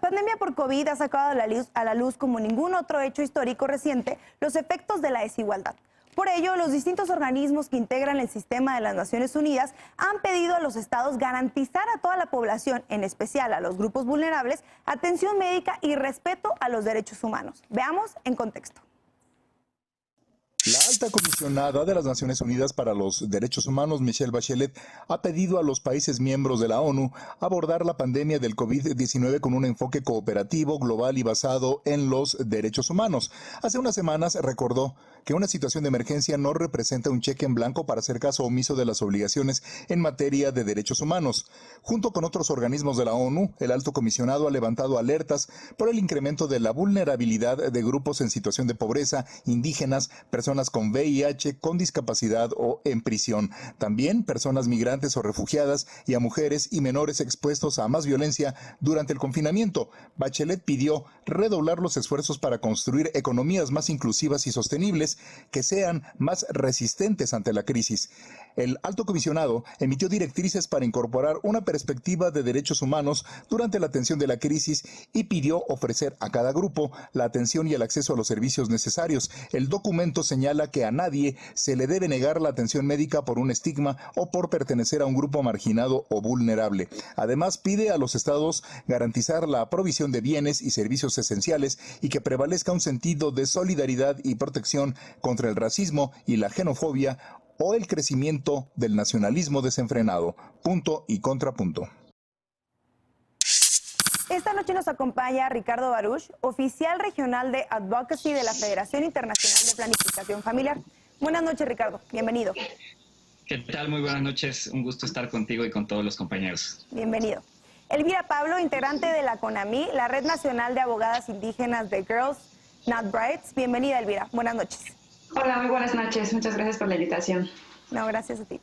pandemia por COVID ha sacado a la luz como ningún otro hecho histórico reciente los efectos de la desigualdad. Por ello, los distintos organismos que integran el sistema de las Naciones Unidas han pedido a los estados garantizar a toda la población, en especial a los grupos vulnerables, atención médica y respeto a los derechos humanos. Veamos en contexto. La alta comisionada de las Naciones Unidas para los Derechos Humanos, Michelle Bachelet, ha pedido a los países miembros de la ONU abordar la pandemia del COVID-19 con un enfoque cooperativo, global y basado en los derechos humanos. Hace unas semanas recordó que una situación de emergencia no representa un cheque en blanco para hacer caso omiso de las obligaciones en materia de derechos humanos. Junto con otros organismos de la ONU, el alto comisionado ha levantado alertas por el incremento de la vulnerabilidad de grupos en situación de pobreza, indígenas, personas con VIH, con discapacidad o en prisión. También personas migrantes o refugiadas y a mujeres y menores expuestos a más violencia durante el confinamiento. Bachelet pidió redoblar los esfuerzos para construir economías más inclusivas y sostenibles que sean más resistentes ante la crisis. El alto comisionado emitió directrices para incorporar una perspectiva de derechos humanos durante la atención de la crisis y pidió ofrecer a cada grupo la atención y el acceso a los servicios necesarios. El documento señala que a nadie se le debe negar la atención médica por un estigma o por pertenecer a un grupo marginado o vulnerable. Además, pide a los estados garantizar la provisión de bienes y servicios esenciales y que prevalezca un sentido de solidaridad y protección contra el racismo y la xenofobia o el crecimiento del nacionalismo desenfrenado. Punto y contrapunto. Esta noche nos acompaña Ricardo Baruch, oficial regional de Advocacy de la Federación Internacional de Planificación Familiar. Buenas noches, Ricardo. Bienvenido. ¿Qué tal? Muy buenas noches. Un gusto estar contigo y con todos los compañeros. Bienvenido. Elvira Pablo, integrante de la CONAMI, la Red Nacional de Abogadas Indígenas de Girls Not Brides. Bienvenida, Elvira. Buenas noches. Hola, muy buenas noches. Muchas gracias por la invitación. No, gracias a ti.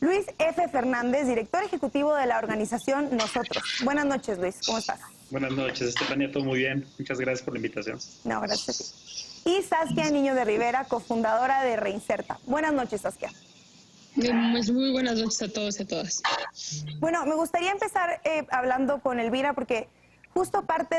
Luis F. Fernández, director ejecutivo de la organización Nosotros. Buenas noches, Luis. ¿Cómo estás? Buenas noches, Estefanía. Todo muy bien. Muchas gracias por la invitación. No, gracias a ti. Y Saskia Niño de Rivera, cofundadora de Reinserta. Buenas noches, Saskia. Muy buenas noches a todos y a todas. Bueno, me gustaría empezar hablando con Elvira porque justo parte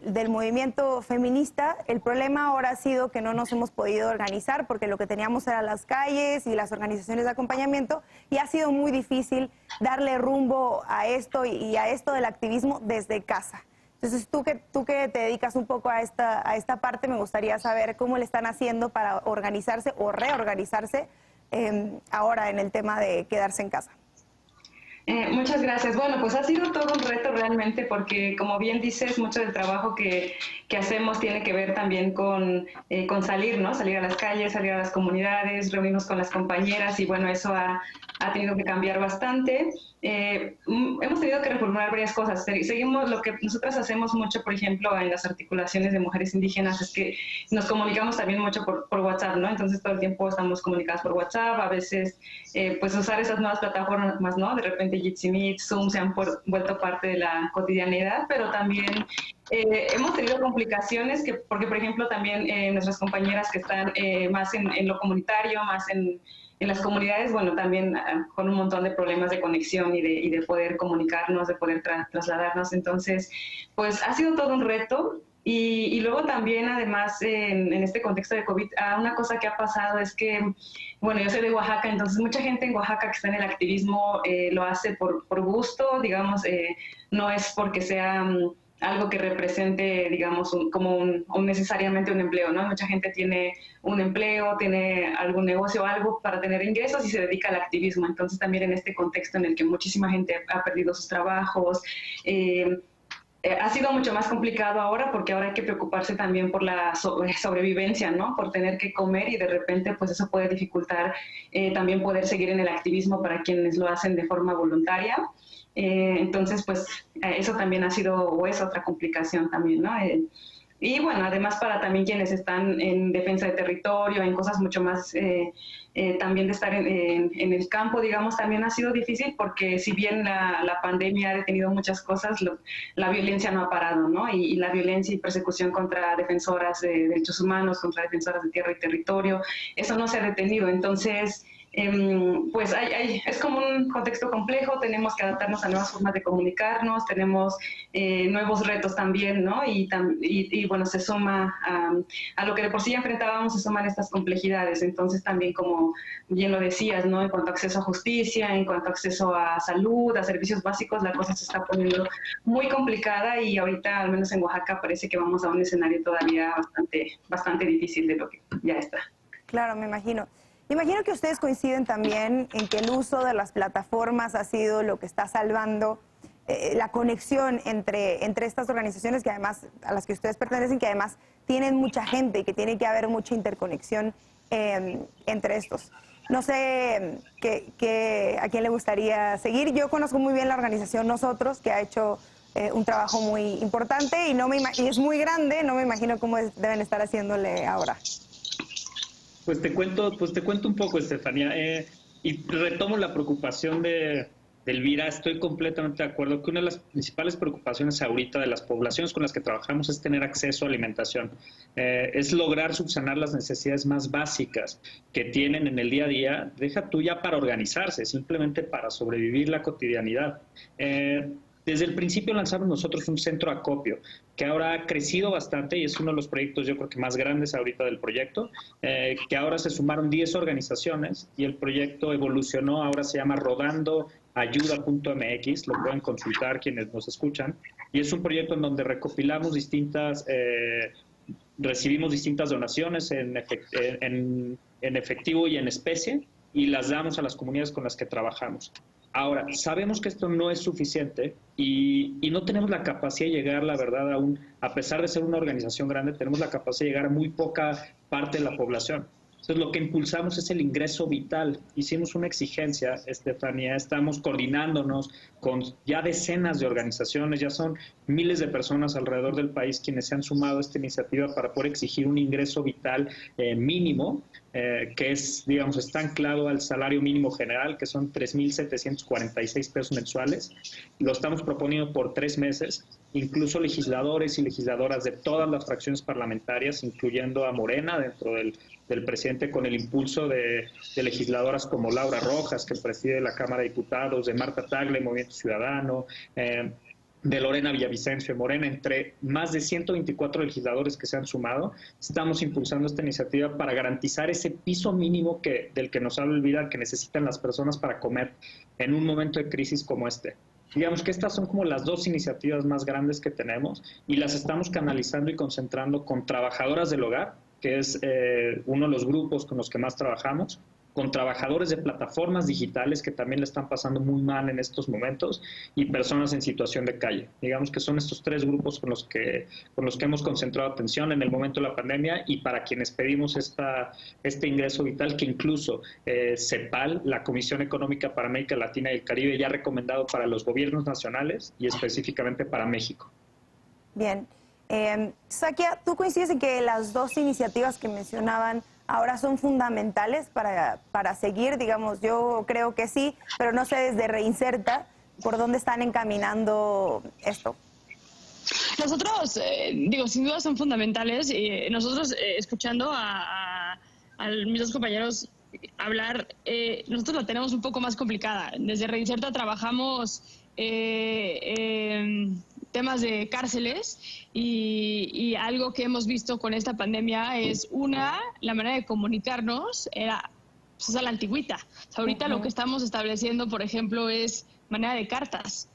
del movimiento feminista, el problema ahora ha sido que no nos hemos podido organizar porque lo que teníamos eran las calles y las organizaciones de acompañamiento y ha sido muy difícil darle rumbo a esto y a esto del activismo desde casa. Entonces, tú que te dedicas un poco a esta parte, me gustaría saber cómo le están haciendo para organizarse o reorganizarse ahora en el tema de quedarse en casa. Muchas gracias. Bueno, pues ha sido todo un reto realmente porque, como bien dices, mucho del trabajo que hacemos tiene que ver también con salir, ¿no? Salir a las calles, salir a las comunidades, reunirnos con las compañeras y bueno, eso ha tenido que cambiar bastante. Hemos tenido que reformular varias cosas. Seguimos lo que nosotras hacemos mucho, por ejemplo, en las articulaciones de mujeres indígenas, es que nos comunicamos también mucho por WhatsApp, ¿no? Entonces todo el tiempo estamos comunicadas por WhatsApp, a veces pues usar esas nuevas plataformas, ¿no? De repente Jitsi Meet, Zoom se han vuelto parte de la cotidianidad, pero también hemos tenido complicaciones porque, por ejemplo, también nuestras compañeras que están más en lo comunitario, más en las comunidades, bueno, también con un montón de problemas de conexión y de poder comunicarnos, de poder trasladarnos. Entonces, pues ha sido todo un reto. Y luego también, además, en este contexto de COVID, una cosa que ha pasado es que, bueno, yo soy de Oaxaca, entonces mucha gente en Oaxaca que está en el activismo lo hace por gusto, digamos, no es porque sea algo que represente, digamos, como necesariamente un empleo, ¿no? Mucha gente tiene un empleo, tiene algún negocio o algo para tener ingresos y se dedica al activismo. Entonces también en este contexto en el que muchísima gente ha perdido sus trabajos, ha sido mucho más complicado ahora porque ahora hay que preocuparse también por la sobrevivencia, ¿no? Por tener que comer y de repente pues eso puede dificultar también poder seguir en el activismo para quienes lo hacen de forma voluntaria. Entonces pues eso también ha sido o es otra complicación también, ¿no? Y bueno, además para también quienes están en defensa de territorio, en cosas mucho más, también de estar en el campo, digamos, también ha sido difícil porque si bien la pandemia ha detenido muchas cosas, la violencia no ha parado, ¿no? Y la violencia y persecución contra defensoras de derechos humanos, contra defensoras de tierra y territorio, eso no se ha detenido. Entonces, pues es como un contexto complejo, tenemos que adaptarnos a nuevas formas de comunicarnos, tenemos nuevos retos también, ¿no? Y bueno, se suma a lo que de por sí ya enfrentábamos, se suman estas complejidades. Entonces también, como bien lo decías, ¿no? En cuanto a acceso a justicia, en cuanto a acceso a salud, a servicios básicos, la cosa se está poniendo muy complicada y ahorita, al menos en Oaxaca, parece que vamos a un escenario todavía bastante difícil de lo que ya está. Claro, me imagino. Imagino que ustedes coinciden también en que el uso de las plataformas ha sido lo que está salvando la conexión entre estas organizaciones que además, a las que ustedes pertenecen, que además tienen mucha gente y que tiene que haber mucha interconexión entre estos. No sé a quién le gustaría seguir. Yo conozco muy bien la organización Nosotros, que ha hecho un trabajo muy importante y es muy grande. No me imagino cómo deben estar haciéndole ahora. Pues te cuento un poco, Estefanía, y retomo la preocupación de Elvira. Estoy completamente de acuerdo que una de las principales preocupaciones ahorita de las poblaciones con las que trabajamos es tener acceso a alimentación, es lograr subsanar las necesidades más básicas que tienen en el día a día, deja tú ya para organizarse, simplemente para sobrevivir la cotidianidad. Desde el principio lanzamos nosotros un centro de acopio que ahora ha crecido bastante y es uno de los proyectos yo creo que más grandes ahorita del proyecto, que ahora se sumaron 10 organizaciones y el proyecto evolucionó, ahora se llama rodandoayuda.mx, lo pueden consultar quienes nos escuchan, y es un proyecto en donde recopilamos recibimos distintas donaciones en efectivo y en especie y las damos a las comunidades con las que trabajamos. Ahora, sabemos que esto no es suficiente y no tenemos la capacidad de llegar, la verdad, a pesar de ser una organización grande, tenemos la capacidad de llegar a muy poca parte de la población. Entonces, lo que impulsamos es el ingreso vital. Hicimos una exigencia, Estefanía, estamos coordinándonos con ya decenas de organizaciones, ya son miles de personas alrededor del país quienes se han sumado a esta iniciativa para poder exigir un ingreso vital mínimo, que es, digamos, está anclado al salario mínimo general, que son 3.746 pesos mensuales. Lo estamos proponiendo por 3 meses. Incluso legisladores y legisladoras de todas las fracciones parlamentarias, incluyendo a Morena dentro del presidente, con el impulso de legisladoras como Laura Rojas, que preside la Cámara de Diputados, de Marta Tagle, Movimiento Ciudadano, de Lorena Villavicencio, Morena, entre más de 124 legisladores que se han sumado, estamos impulsando esta iniciativa para garantizar ese piso mínimo del que nos habla Elvira, que necesitan las personas para comer en un momento de crisis como este. Digamos que estas son como las 2 iniciativas más grandes que tenemos y las estamos canalizando y concentrando con trabajadoras del hogar, que es uno de los grupos con los que más trabajamos, con trabajadores de plataformas digitales que también le están pasando muy mal en estos momentos y personas en situación de calle. Digamos que son estos 3 grupos con los que hemos concentrado atención en el momento de la pandemia y para quienes pedimos este ingreso vital que incluso CEPAL, la Comisión Económica para América Latina y el Caribe, ya ha recomendado para los gobiernos nacionales y específicamente para México. Bien. Zakia, ¿tú coincides en que las 2 iniciativas que mencionaban ahora son fundamentales para seguir? Digamos, yo creo que sí, pero no sé desde Reinserta por dónde están encaminando esto. Nosotros, sin duda son fundamentales. Nosotros, escuchando a mis 2 compañeros hablar, nosotros la tenemos un poco más complicada. Desde Reinserta trabajamos temas de cárceles y algo que hemos visto con esta pandemia es la manera de comunicarnos era pues, a la antigüita. O sea, ahorita lo que estamos estableciendo, por ejemplo, es manera de cartas,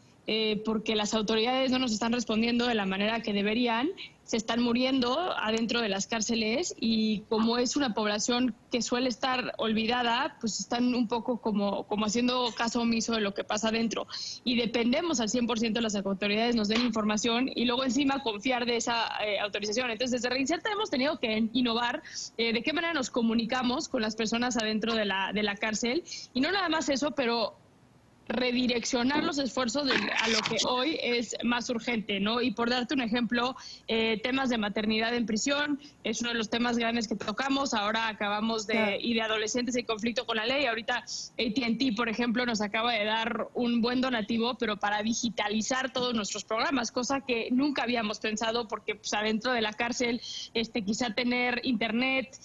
porque las autoridades no nos están respondiendo de la manera que deberían, se están muriendo adentro de las cárceles y como es una población que suele estar olvidada, pues están un poco como haciendo caso omiso de lo que pasa adentro. Y dependemos al 100% de las autoridades nos den información y luego encima confiar de esa autorización. Entonces, desde Reinserta hemos tenido que innovar de qué manera nos comunicamos con las personas adentro de la cárcel. Y no nada más eso, pero redireccionar los esfuerzos a lo que hoy es más urgente, ¿no? Y por darte un ejemplo, temas de maternidad en prisión es uno de los temas grandes que tocamos. Ahora acabamos y de adolescentes en conflicto con la ley. Ahorita AT&T, por ejemplo, nos acaba de dar un buen donativo, pero para digitalizar todos nuestros programas, cosa que nunca habíamos pensado, porque pues, adentro de la cárcel quizá tener internet,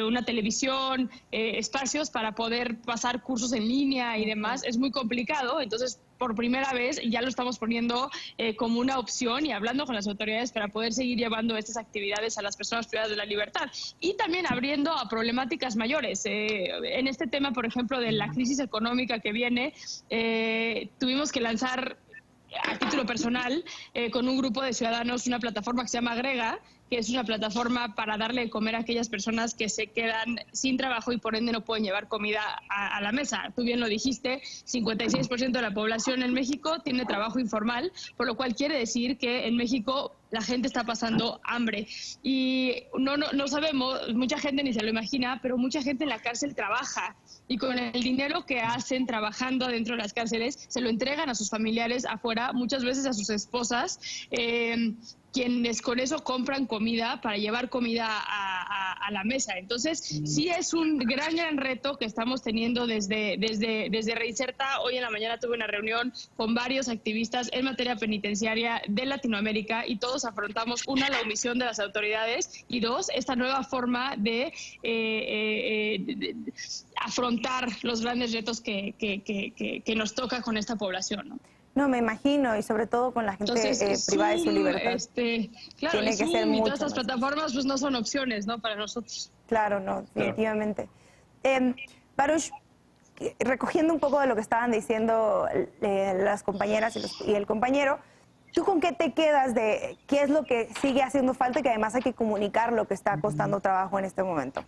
una televisión, espacios para poder pasar cursos en línea y demás es muy complicado. Entonces, por primera vez ya lo estamos poniendo como una opción y hablando con las autoridades para poder seguir llevando estas actividades a las personas privadas de la libertad. Y también abriendo a problemáticas mayores. En este tema, por ejemplo, de la crisis económica que viene, tuvimos que lanzar a título personal con un grupo de ciudadanos una plataforma que se llama Agrega, que es una plataforma para darle de comer a aquellas personas que se quedan sin trabajo y por ende no pueden llevar comida a la mesa. Tú bien lo dijiste, 56% de la población en México tiene trabajo informal, por lo cual quiere decir que en México la gente está pasando hambre. Y no sabemos, mucha gente ni se lo imagina, pero mucha gente en la cárcel trabaja. Y con el dinero que hacen trabajando dentro de las cárceles, se lo entregan a sus familiares afuera, muchas veces a sus esposas, quienes con eso compran comida para llevar comida a la mesa. Entonces, sí es un gran reto que estamos teniendo desde Reinserta. Hoy en la mañana tuve una reunión con varios activistas en materia penitenciaria de Latinoamérica y todos afrontamos, una, la omisión de las autoridades y dos, esta nueva forma de afrontar los grandes retos que nos toca con esta población, ¿no? No, me imagino, y sobre todo con la gente privada de su libertad. Claro, tiene que ser y mucho todas estas más. plataformas pues no son opciones, ¿no?, para nosotros. Claro, no, definitivamente. Baruch, recogiendo un poco de lo que estaban diciendo las compañeras y el compañero, ¿tú con qué te quedas de qué es lo que sigue haciendo falta y que además hay que comunicar lo que está costando trabajo en este momento?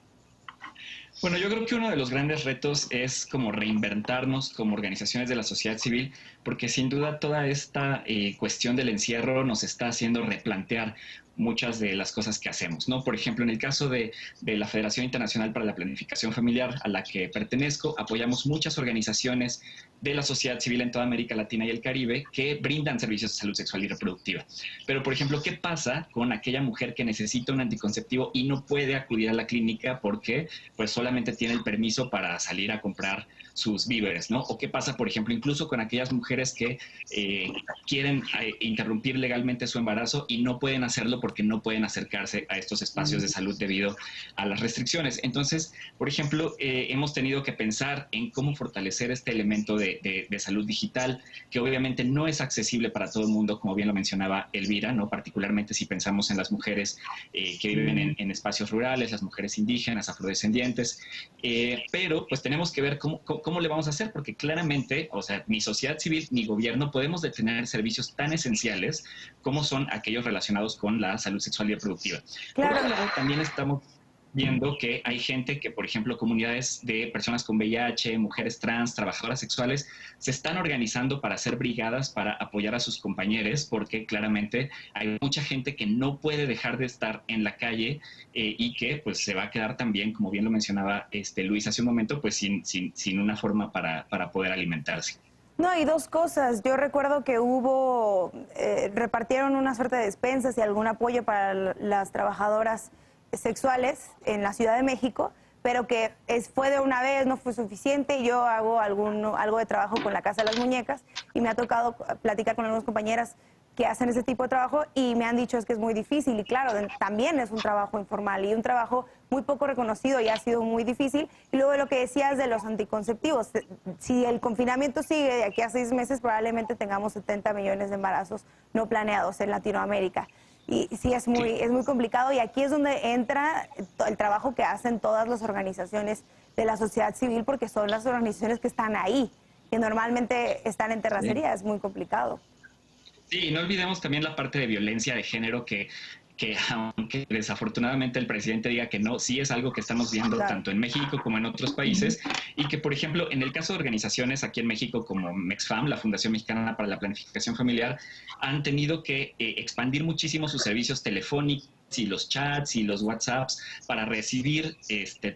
Bueno, yo creo que uno de los grandes retos es como reinventarnos como organizaciones de la sociedad civil, porque sin duda toda esta cuestión del encierro nos está haciendo replantear muchas de las cosas que hacemos, ¿no? Por ejemplo, en el caso de la Federación Internacional para la Planificación Familiar, a la que pertenezco, apoyamos muchas organizaciones de la sociedad civil en toda América Latina y el Caribe que brindan servicios de salud sexual y reproductiva. Pero, por ejemplo, ¿qué pasa con aquella mujer que necesita un anticonceptivo y no puede acudir a la clínica porque pues solamente tiene el permiso para salir a comprar sus víveres, ¿no? O qué pasa, por ejemplo, incluso con aquellas mujeres que quieren interrumpir legalmente su embarazo y no pueden hacerlo porque no pueden acercarse a estos espacios de salud debido a las restricciones. Entonces, por ejemplo, hemos tenido que pensar en cómo fortalecer este elemento de salud digital, que obviamente no es accesible para todo el mundo, como bien lo mencionaba Elvira, ¿no? Particularmente si pensamos en las mujeres que viven en espacios rurales, las mujeres indígenas, afrodescendientes, pero pues tenemos que ver cómo le vamos a hacer, porque claramente, o sea, ni sociedad civil ni gobierno podemos detener servicios tan esenciales como son aquellos relacionados con la salud sexual y reproductiva. Claro. Por otro lado, también estamos viendo que hay gente que, por ejemplo, comunidades de personas con VIH, mujeres trans, trabajadoras sexuales, se están organizando para hacer brigadas para apoyar a sus compañeros, porque claramente hay mucha gente que no puede dejar de estar en la calle y que pues se va a quedar también, como bien lo mencionaba Luis hace un momento, pues sin una forma para poder alimentarse. No, y dos cosas. Yo recuerdo que repartieron una suerte de despensas y algún apoyo para las trabajadoras sexuales en la Ciudad de México, pero que fue de una vez, no fue suficiente. Yo hago algo de trabajo con la Casa de las Muñecas y me ha tocado platicar con algunas compañeras que hacen ese tipo de trabajo y me han dicho es que es muy difícil y claro, también es un trabajo informal y un trabajo muy poco reconocido y ha sido muy difícil. Y luego lo que decías de los anticonceptivos, si el confinamiento sigue de aquí a 6 meses probablemente tengamos 70 millones de embarazos no planeados en Latinoamérica. Y sí, es muy complicado y aquí es donde entra el trabajo que hacen todas las organizaciones de la sociedad civil, porque son las organizaciones que están ahí, que normalmente están en terracería, es muy complicado. Sí, no olvidemos también la parte de violencia de género que aunque desafortunadamente el presidente diga que no, sí es algo que estamos viendo tanto en México como en otros países y que, por ejemplo, en el caso de organizaciones aquí en México como MEXFAM, la Fundación Mexicana para la Planificación Familiar, han tenido que expandir muchísimo sus servicios telefónicos, y los chats y los WhatsApps para recibir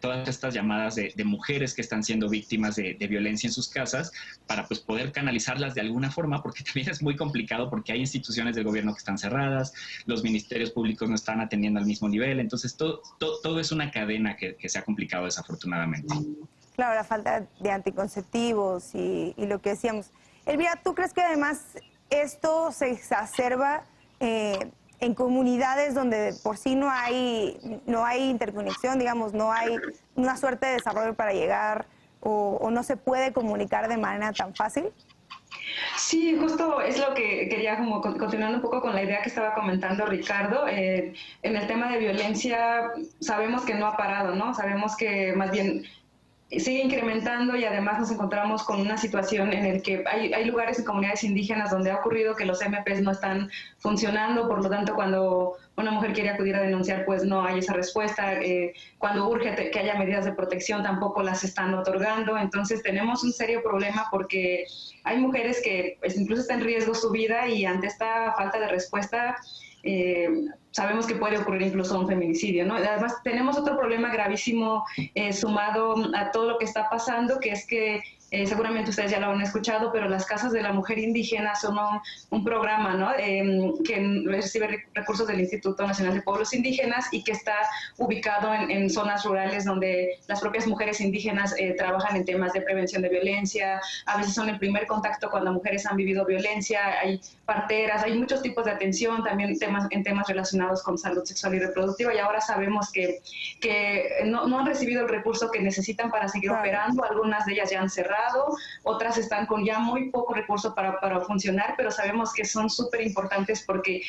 todas estas llamadas de mujeres que están siendo víctimas de violencia en sus casas, para pues poder canalizarlas de alguna forma, porque también es muy complicado porque hay instituciones del gobierno que están cerradas, los ministerios públicos no están atendiendo al mismo nivel, entonces todo es una cadena que se ha complicado desafortunadamente. Claro, la falta de anticonceptivos y lo que decíamos. Elvira, ¿tú crees que además esto se exacerba en comunidades donde por sí no hay interconexión, digamos, no hay una suerte de desarrollo para llegar o no se puede comunicar de manera tan fácil? Sí, justo es lo que quería, como continuando un poco con la idea que estaba comentando Ricardo. En el tema de violencia sabemos que no ha parado, ¿no? Sabemos que más bien sigue incrementando y además nos encontramos con una situación en la que hay lugares en comunidades indígenas donde ha ocurrido que los MPs no están funcionando, por lo tanto cuando una mujer quiere acudir a denunciar pues no hay esa respuesta, cuando urge que haya medidas de protección tampoco las están otorgando, entonces tenemos un serio problema porque hay mujeres que pues, incluso está en riesgo su vida y ante esta falta de respuesta sabemos que puede ocurrir incluso un feminicidio, ¿no? Además, tenemos otro problema gravísimo sumado a todo lo que está pasando, que es que seguramente ustedes ya lo han escuchado, pero las casas de la mujer indígena son un programa, ¿no? Que recibe recursos del Instituto Nacional de Pueblos Indígenas y que está ubicado en zonas rurales donde las propias mujeres indígenas trabajan en temas de prevención de violencia, a veces son el primer contacto cuando mujeres han vivido violencia, hay parteras, hay muchos tipos de atención, también en temas relacionados con salud sexual y reproductiva, y ahora sabemos que no han recibido el recurso que necesitan para seguir operando, algunas de ellas ya han cerrado, otras están con ya muy poco recurso para funcionar, pero sabemos que son súper importantes porque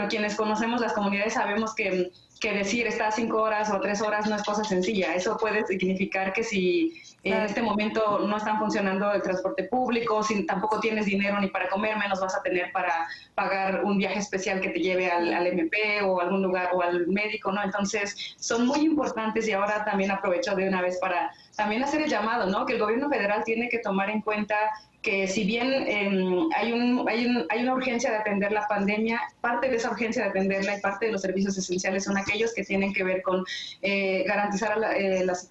quienes conocemos las comunidades sabemos que decir está 5 horas o 3 horas no es cosa sencilla. Eso puede significar que si en este momento no están funcionando el transporte público, si tampoco tienes dinero ni para comer, menos vas a tener para pagar un viaje especial que te lleve al MP o a algún lugar o al médico, ¿no? Entonces son muy importantes y ahora también aprovecho de una vez para también hacer el llamado, ¿no? Que el gobierno federal tiene que tomar en cuenta que si bien hay una urgencia de atender la pandemia, parte de esa urgencia de atenderla y parte de los servicios esenciales son aquellos que tienen que ver con garantizar a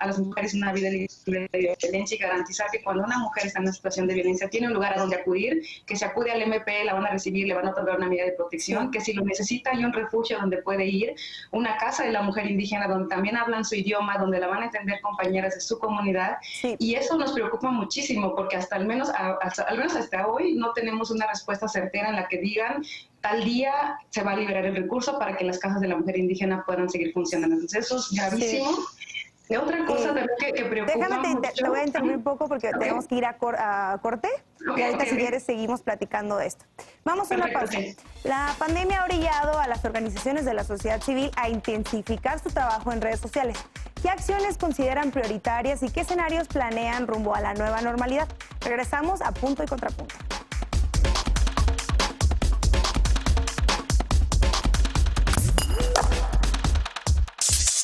las mujeres una vida libre de violencia y garantizar que cuando una mujer está en una situación de violencia tiene un lugar a donde acudir, que si acude al MP la van a recibir, le van a otorgar una medida de protección, que si lo necesita hay un refugio donde puede ir, una casa de la mujer indígena donde también hablan su idioma, donde la van a atender compañeras de su comunidad, y eso nos preocupa muchísimo porque al menos hasta hoy no tenemos una respuesta certera en la que digan tal día se va a liberar el recurso para que las casas de la mujer indígena puedan seguir funcionando. Entonces eso es gravísimo. Y otra cosa también que preocupa déjame te voy a interrumpir un poco porque tenemos que ir a corte y ahorita si quieres seguimos platicando de esto. Vamos a una pausa. La pandemia ha orillado a las organizaciones de la sociedad civil a intensificar su trabajo en redes sociales. ¿Qué acciones consideran prioritarias y qué escenarios planean rumbo a la nueva normalidad? Regresamos a Punto y Contrapunto.